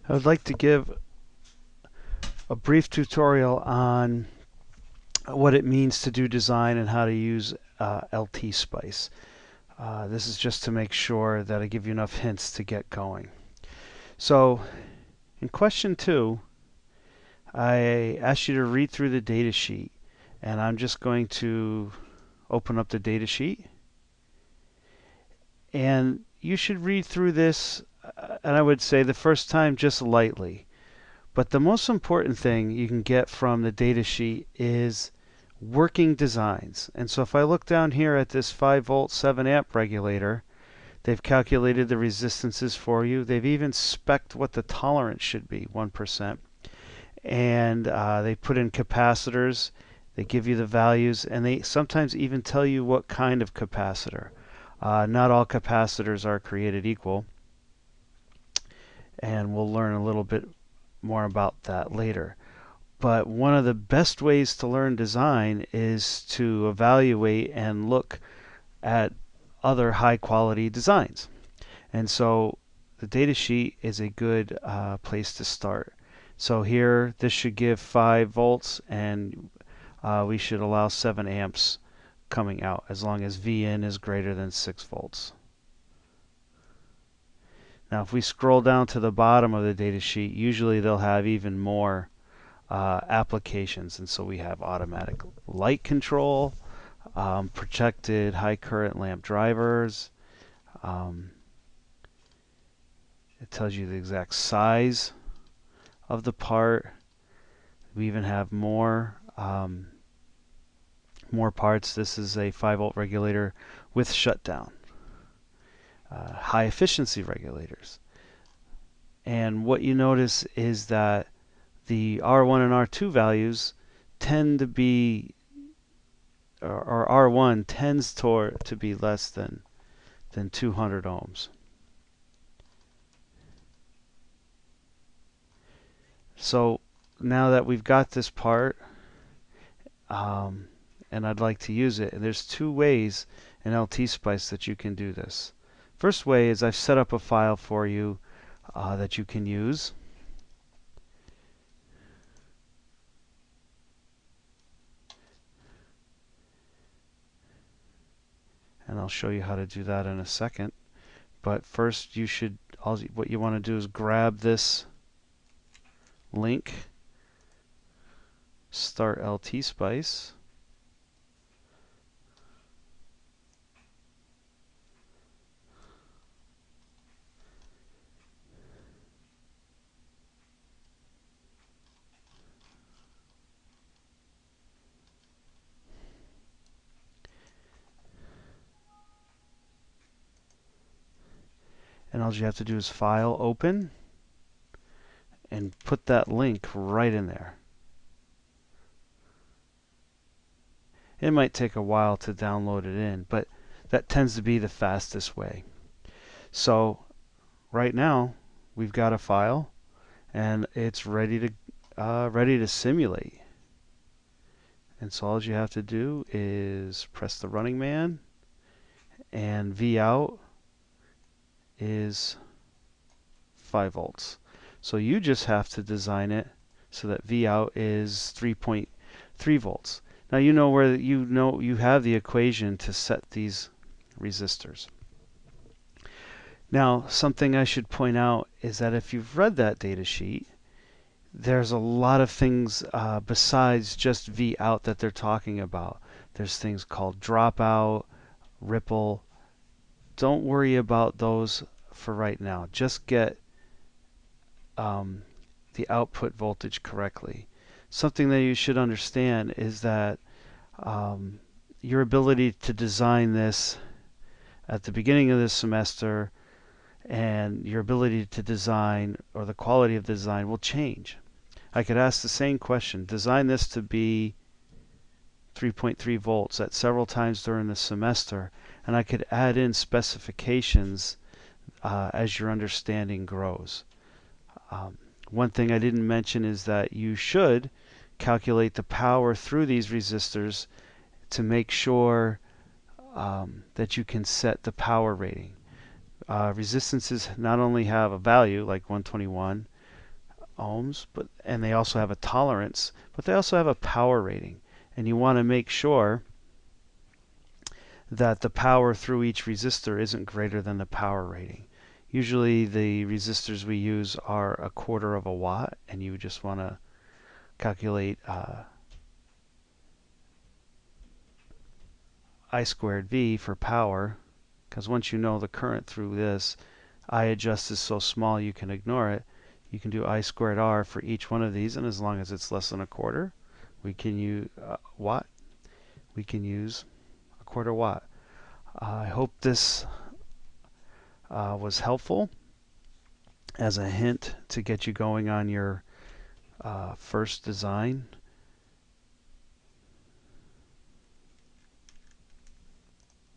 I would like to give a brief tutorial on what it means to do design and how to use LT Spice. This is just to make sure that I give you enough hints to get going. So in question 2, I asked you to read through the data sheet, and I'm just going to open up the data sheet. And you should read through this, and I would say the first time just lightly. But the most important thing you can get from the data sheet is working designs. And so if I look down here at this 5 volt 7 amp regulator, they've calculated the resistances for you. They've even spec'd what the tolerance should be, 1%. And they put in capacitors. They give you the values, and they sometimes even tell you what kind of capacitor. Not all capacitors are created equal, and we'll learn a little bit more about that later. But one of the best ways to learn design is to evaluate and look at other high quality designs. And so the data sheet is a good place to start. So here, this should give 5 volts, and we should allow 7 amps coming out as long as Vin is greater than 6 volts. Now if we scroll down to the bottom of the data sheet, usually they'll have even more applications. And so we have automatic light control, protected high current lamp drivers. It tells you the exact size of the part. We even have more parts. This is a 5 volt regulator with shutdown. High efficiency regulators. And what you notice is that the R1 and R2 values tend to be, or R1 tends to be less than 200 ohms. So now that we've got this part, and I'd like to use it, and there's 2 ways in LT Spice that you can do this. First way is I've set up a file for you that you can use. And I'll show you how to do that in a second. But first, what you want to do is grab this link, start LT Spice. And all you have to do is File, Open, and put that link right in there. It might take a while to download it in, but that tends to be the fastest way. So right now we've got a file, and it's ready to simulate. And so all you have to do is press the running man, and V out is 5 volts. So you just have to design it so that V out is 3.3 volts. Now you know where you have the equation to set these resistors. Now something I should point out is that if you've read that data sheet, there's a lot of things besides just V out that they're talking about. There's things called dropout, ripple. Don't worry about those for right now. Just get the output voltage correctly. Something that you should understand is that your ability to design this at the beginning of this semester and your ability to design, or the quality of the design, will change. I could ask the same question, design this to be 3.3 volts at several times during the semester, and I could add in specifications as your understanding grows. One thing I didn't mention is that you should calculate the power through these resistors to make sure that you can set the power rating. Resistances not only have a value like 121, ohms, and they also have a tolerance, but they also have a power rating. And you want to make sure that the power through each resistor isn't greater than the power rating. Usually the resistors we use are 1/4 of a watt, and you just want to calculate I squared V for power, because once you know the current through this, I adjust is so small you can ignore it. You can do I squared R for each one of these, and as long as it's less than 1/4, we can use watt. We can use 1/4 watt. I hope this was helpful as a hint to get you going on your first design.